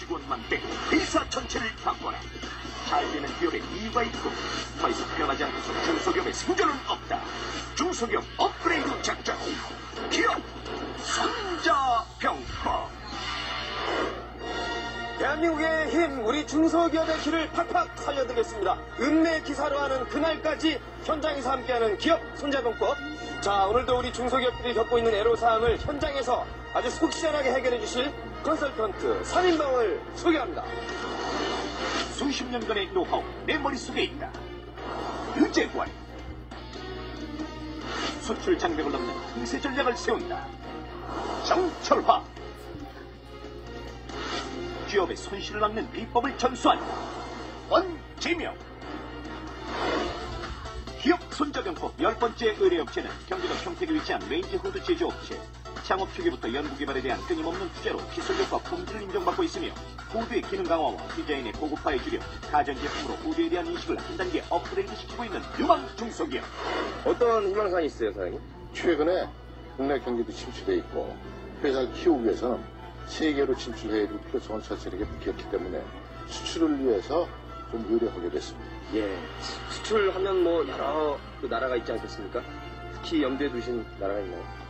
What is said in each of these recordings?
직원만 빼고 회사 전체를 바꿔라. 잘 되는 기업에 이유가 있고 더 이상 변하지 않고서 중소기업의 생존은 없다. 중소기업 업그레이드 작전 기업 손자병법. 대한민국의 힘, 우리 중소기업의 길을 팍팍 살려드리겠습니다. 읍내 기사로 하는 그날까지 현장에서 함께하는 기업 손자병법. 자, 오늘도 우리 중소기업들이 겪고 있는 애로사항을 현장에서 아주 속 시원하게 해결해 주실 컨설턴트 3인방을 소개합니다. 수십 년간의 노하우 내 머릿속에 있다. 유재관. 수출 장벽을 넘는 틈새 전략을 세운다. 정철화. 기업의 손실을 막는 비법을 전수한다. 원재명. 기업 손자병법 10번째 의뢰업체는 경기도 평택에 위치한 레인지 후드 제조업체. 창업 초기부터 연구개발에 대한 끊임없는 투자로 기술력과 품질을 인정받고 있으며 후드의 기능 강화와 디자인의 고급화에 줄여 가전제품으로 후드에 대한 인식을 한 단계 업그레이드 시키고 있는 유망 중소기업. 어떤 희망사항이 있어요, 사장님? 최근에 국내 경기도 침체돼 있고 회사를 키우기 위해서는 세계로 진출해야 될 필요성을 철저하게 느꼈기 때문에 수출을 위해서 좀 의뢰하게 됐습니다. 예, 수출하면 뭐 여러 그 나라가 있지 않겠습니까? 특히 염두에 두신 나라가 있나요?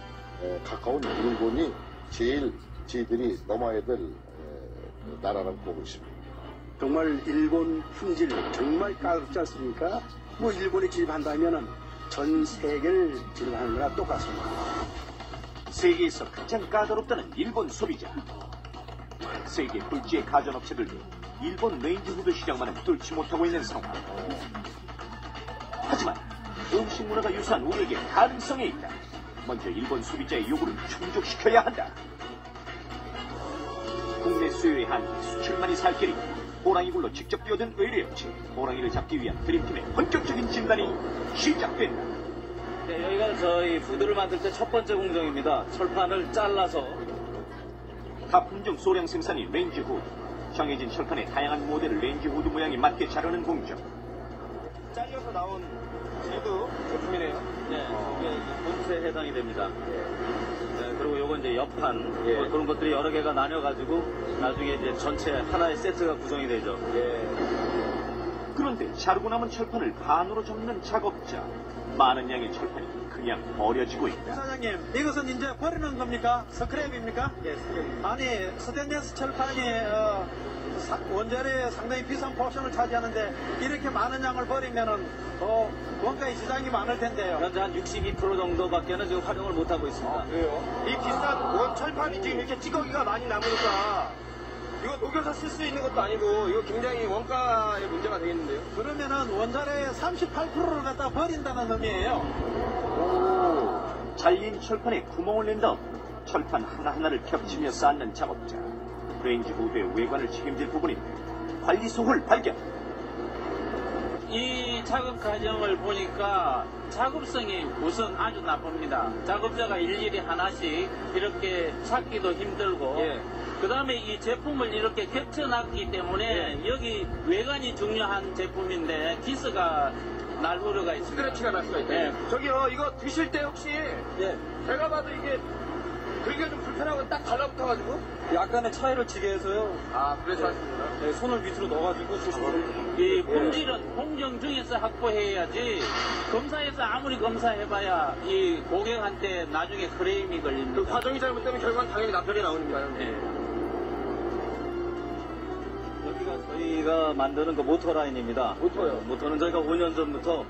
가까운 일본이 제일 저희들이 넘어야 될 나라라고 보고 있습니다. 정말 일본 품질 정말 까다롭지 않습니까? 뭐 일본에 진입한다면은 전 세계를 진입하는 거랑 똑같습니다. 세계에서 가장 까다롭다는 일본 소비자. 세계 굴지의 가전업체들도 일본 레인지 후드 시장만은 뚫지 못하고 있는 상황. 하지만 음식 문화가 유사한 우리에게 가능성이 있다. 먼저 일본 소비자의 요구를 충족시켜야 한다. 국내 수요의 한계 수출만이 살 길이 호랑이굴로 직접 뛰어든 의뢰업체. 호랑이를 잡기 위한 드림팀의 본격적인 진단이 시작된다. 네, 여기가 저희 후드를 만들 때 첫 번째 공정입니다. 철판을 잘라서 다품종 소량 생산인 레인지 후드. 정해진 철판의 다양한 모델을 레인지 후드 모양에 맞게 자르는 공정. 잘려서 나온 제도 제품이네요. 네, 이게 본체에 해당이 됩니다. 네, 그리고 요건 이제 옆판 예. 뭐 그런 것들이 여러 개가 나뉘어가지고 나중에 이제 전체 하나의 세트가 구성이 되죠. 예. 그런데 자르고 남은 철판을 반으로 접는 작업자. 많은 양의 철판이 그냥 버려지고 있다. 사장님, 이것은 이제 버리는 겁니까? 스크랩입니까? 예, 스크랩. 아니, 스테인리스 철판이 원재료에 상당히 비싼 포션을 차지하는데 이렇게 많은 양을 버리면은 원가의 지장이 많을 텐데요. 현재 한 62% 정도밖에는 지금 활용을 못하고 있습니다. 그래요? 이 비싼 원 철판이 지금 이렇게 찌꺼기가 많이 남으니까 이거 녹여서 쓸 수 있는 것도 아니고 이거 굉장히 원가의 문제가 되겠는데요? 그러면은 원자료의 38%를 갖다 버린다는 의미예요. 잘린 철판에 구멍을 낸 다음 철판 하나하나를 겹치며 쌓는 작업자. 레인지 후드의 외관을 책임질 부분인데 관리소홀 발견. 이 작업 과정을 보니까 작업성이 우선 아주 나쁩니다. 작업자가 일일이 하나씩 이렇게 찾기도 힘들고 그 다음에 이 제품을 이렇게 겹쳐놨기 때문에 여기 외관이 중요한 제품인데 기스가 날 우려가 있습니다. 스크래치가 날 수가 있다. 네. 저기요, 이거 드실 때 혹시 제가 봐도 이게 들기가 좀 불편하고 딱 달라붙어가지고 약간의 차이를 지게 해서요. 아, 그래서 하시는구나. 네, 손을 밑으로 넣어가지고 이 품질은 공정 중에서 확보해야지 검사에서 아무리 검사해봐야 이 고객한테 나중에 크레임이 걸립니다. 그 과정이 잘못되면 결과는 당연히 남편이 나오니까요. 네. 여기가 저희가 만드는 그 모터 라인입니다. 모터요? 모터는 저희가 5년 전부터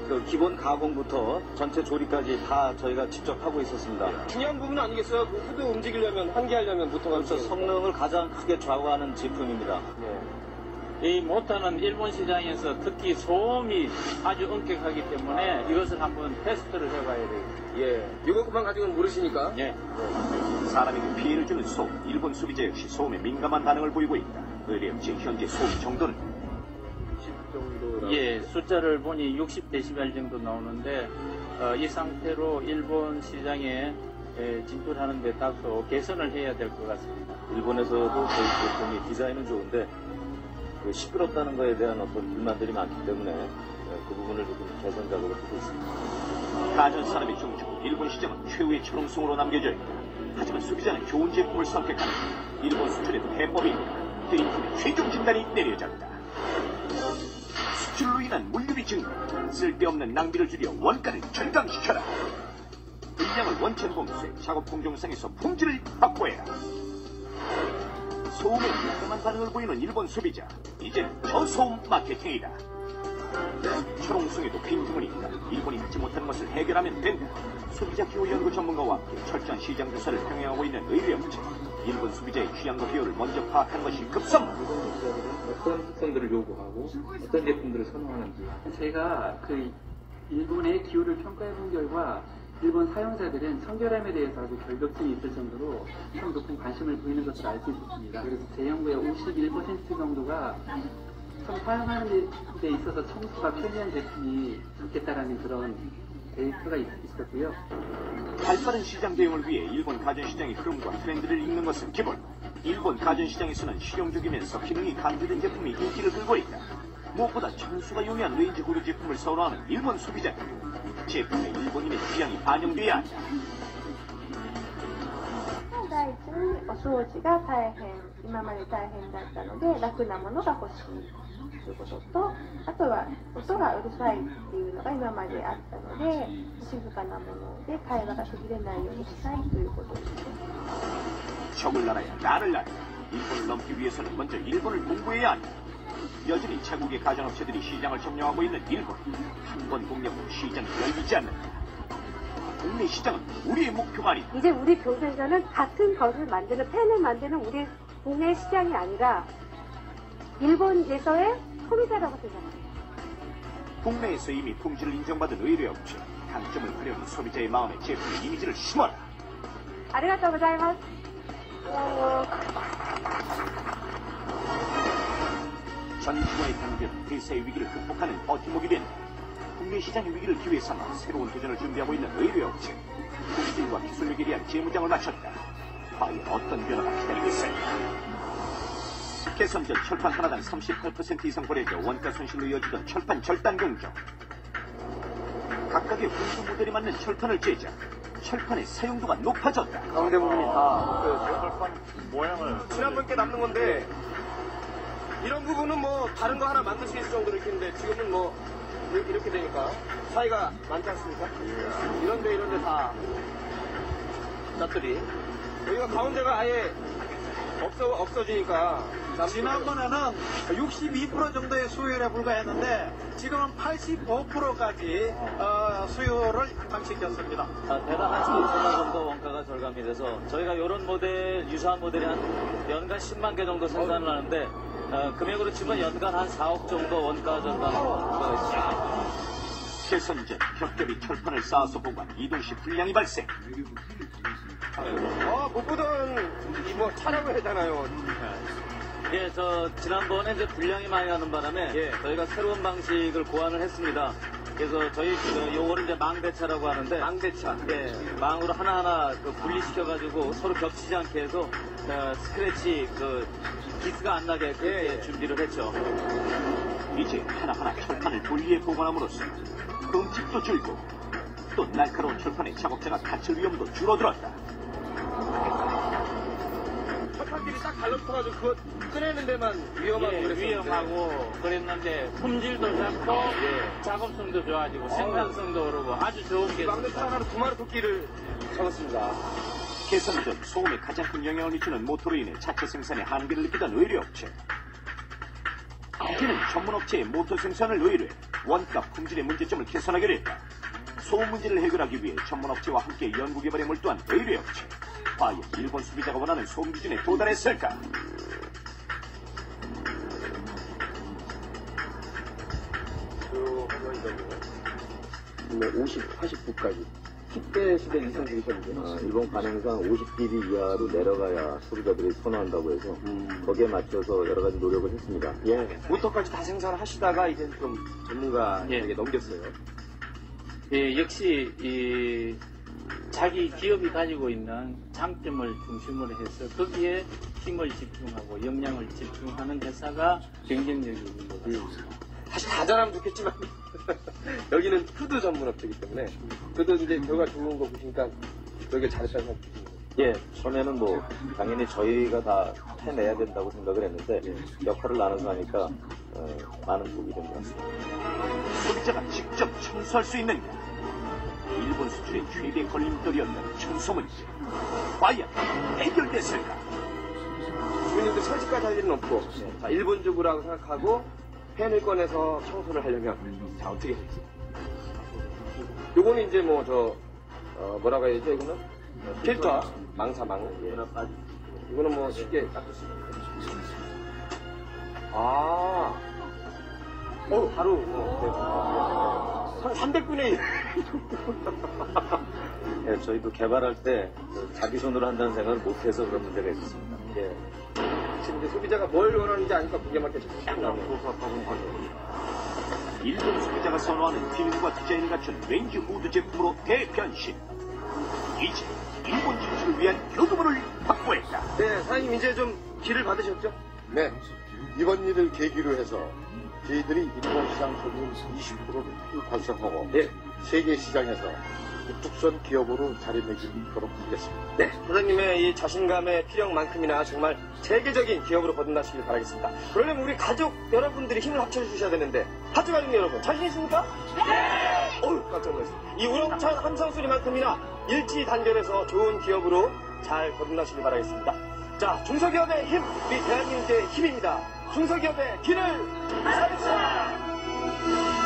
그 기본 가공부터 전체 조립까지 다 저희가 직접 하고 있었습니다. 중요한 부분 아니겠어요? 그 후드 움직이려면, 환기하려면 모터가 그래서 성능을 가장 크게 좌우하는 제품입니다. 이 모터는 일본 시장에서 특히 소음이 아주 엄격하기 때문에 이것을 한번 테스트를 해봐야 돼요. 예. 이것만 가지고는 모르시니까. 예. 사람에게 피해를 주는 소음. 일본 소비자 역시 소음에 민감한 반응을 보이고 있다. 의뢰업체 현재 소음 정도는 예, 숫자를 보니 60데시벨 정도 나오는데 이 상태로 일본 시장에 진출하는 데 따라서 개선을 해야 될 것 같습니다. 일본에서도 저희 제품이 디자인은 좋은데 시끄럽다는 거에 대한 어떤 불만들이 많기 때문에 그 부분을 조금 개선 작업을 하고 있습니다. 가전 산업의 중추 일본 시장은 최후의 철옹성으로 남겨져 있다. 하지만 소비자는 좋은 제품을 선택하는 일본 수출에도 해법이 게임팀의 최종 진단이 내려졌다. 수출로 인한 물류비 증가, 쓸데없는 낭비를 줄여 원가를 절감시켜라. 물량을 원천 봉쇄, 작업 공정상에서 품질을 확보해라. 소음에 민감한 반응을 보이는 일본 소비자, 이제는 저소음 마케팅이다. 철옹성에도 빈부분이 있다. 일본이 믿지 못하는 것을 해결하면 된다. 소비자 기호 연구 전문가와 함께 철저한 시장 조사를 병행하고 있는 의뢰업체. 일본 소비자의 취향과 비율을 먼저 파악한 것이 급선무. 어떤 특성들을 요구하고 어떤 제품들을 선호하는지. 제가 그 일본의 기후를 평가해 본 결과 일본 사용자들은 청결함에 대해서 아주 결벽증이 있을 정도로 참 높은 관심을 보이는 것을 알 수 있었습니다. 그래서 제 연구의 51% 정도가 참 사용하는 데 있어서 청소가 편리한 제품이 좋겠다라는 그런 데이터가 있었고요. 발빠른 시장 대응을 위해 일본 가전시장의 흐름과 트렌드를 읽는 것은 기본. 일본 가전시장에서는 실용적이면서 기능이 강조된 제품이 인기를 끌고 있다. 무엇보다 전수가 용이한 레인지 후드 제품을 선호하는 일본 소비자들. 제품에 일본인의 취향이 반영돼야 한다. 第一にお掃除が大変、今まで大変だったので楽なものが欲しいということと、あとは音がうるさいっていうのが今まであったので、静かなもので会話が途切れないようにしたいということです。 적을 알아야 나를 알아. 일본을 넘기 위해서는 먼저 일본을 공부해야 한다. 여전히 자국의 가전업체들이 시장을 점령하고 있는 일본. 한 번 공략으로 시장이 열리지 않는다. 국내 시장은 우리의 목표가 아니다. 이제 우리 교수에서는 같은 것을 만드는 펜을 만드는 우리 국내 시장이 아니라 일본에서의 소비자라고 생각합니다. 국내에서 이미 품질을 인정받은 의뢰업체. 강점을 가려는 소비자의 마음에 제품의 이미지를 심어라. ありがとうございます。 전 직원의 당변은 회사의 위기를 극복하는 버팀목이 된다. 국내 시장의 위기를 기회 삼아 새로운 도전을 준비하고 있는 의뢰업체. 품질과 기술력에 대한 재무장을 마쳤다. 과연 어떤 변화가 기다리고 있을까? 개선 전 철판 하나당 38% 이상 벌어져 원가 손실로 이어지던 철판 절단 공정. 각각의 공구 모델에 맞는 철판을 제작. 철판의 사용도가 높아졌다. 가운데 부분이 다 철판 모양을 지난번 게 남는 건데 이런 부분은 뭐 다른 거 하나 만들 수 있을 정도로 이렇게 했는데 지금은 뭐 이렇게 되니까 차이가 많지 않습니까? 이런데 다 잣들이 여기가 가운데가 아예 없어지니까 지난번에는 62% 정도의 수요율에 불과했는데 지금은 85%까지 수요를 향상시켰습니다. 대략 한 2천만 정도 원가가 절감이 돼서 저희가 이런 모델, 유사한 모델이 한 연간 10만 개 정도 생산을 하는데 금액으로 치면 연간 한 4억 정도 원가 절감을 하고 있습니다. 개선 전 겹겹이 철판을 쌓아서 보관 이동 시 불량이 발생. 못 보던 뭐 차라고 하잖아요. 예, 지난번에 이제 불량이 많이 나는 바람에 저희가 새로운 방식을 고안을 했습니다. 그래서 저희 요거를 이제 망대차라고 하는데 망대차. 예, 망으로 하나하나 분리시켜가지고 서로 겹치지 않게 해서 스크래치 기스가 안 나게 그렇게 준비를 했죠. 이제 하나하나 철판을 분리해 보관함으로써 흠집도 줄고 또 날카로운 철판에 작업자가 다칠 위험도 줄어들었다. 철판끼리 딱 달라붙어가지고 그거 꺼내는 데만 위험하고 그랬었는데. 위험하고 그랬는데 품질도 좋고 작업성도 좋아지고 생산성도 오르고 아주 좋은 게 망대차 하나로 2마리 토끼를 잡았습니다. 개선 전 소음에 가장 큰 영향을 미치는 모터로 인해 자체 생산에 한계를 느끼던 의뢰업체. 이제는 전문업체의 모터 생산을 의뢰해 원가 품질의 문제점을 개선하기로 했다. 소음 문제를 해결하기 위해 전문업체와 함께 연구개발에 몰두한 의뢰업체. 과연 일본 소비자가 원하는 소음 기준에 도달했을까? 네, 49까지 10대 시대 이상 중이거든요. 일본 관행상 50dB 이하로 내려가야 소비자들이 선호한다고 해서 거기에 맞춰서 여러 가지 노력을 했습니다. 모터까지 다 생산을 하시다가 이제 좀 전문가에게 넘겼어요. 예, 역시 자기 기업이 가지고 있는 장점을 중심으로 해서 거기에 힘을 집중하고 역량을 집중하는 회사가 경쟁력이 있는 거죠. 사실 다 잘하면 좋겠지만 여기는 후드 전문 업체이기 때문에 그래도 이제 결과 좋은 거 보시니까 여기가 잘했다는 생각이 듭니다. 예, 처음에는 뭐 당연히 저희가 다 해내야 된다고 생각을 했는데 역할을 나눠서 하니까 많은 도움이 된 것 같습니다. 소비자가 직접 청소할 수 있는가? 일본 수출의 최대 걸림돌이었던 청소 문제. 과연 해결됐을까? 주민님들 설치까지 할 일은 없고, 자, 일본적으로라고 생각하고 펜을 꺼내서 청소를 하려면, 자, 어떻게 할지. 요거는 이제 뭐, 뭐라고 해야죠, 이거는? 필터, 망사망. 예. 이거는 뭐 쉽게 닦을 수 있는 바로, 한 300분의 1. 예, 저희도 개발할 때 자기 손으로 한다는 생각을 못해서 그런 문제가 있었습니다. 예. 지금 이제 소비자가 뭘 원하는지 아니까 무게만 깨져. 일본 소비자가 선호하는 기능과 디자인을 갖춘 렌즈 후드 제품으로 대변신. 이제 일본 진출을 위한 교두보를 확보했다. 네, 사장님 이제 좀 기를 받으셨죠? 네. 이번 일을 계기로 해서 저희들이 일본 시장 소득 20%를 달성하고 예. 세계 시장에서 우뚝선 기업으로 자리매기도록 하겠습니다. 네, 사장님의 이 자신감의 필요만큼이나 정말 세계적인 기업으로 거듭나시길 바라겠습니다. 그러려면 우리 가족 여러분들이 힘을 합쳐주셔야 되는데 가족 여러분 자신 있습니까? 네! 어휴, 깜짝 놀랐습니다. 이 우렁찬 함성 소리만큼이나 일치 단결해서 좋은 기업으로 잘 거듭나시길 바라겠습니다. 자, 중소기업의 힘, 우리 대한민국의 힘입니다. 중소기업의 길을 살립시다!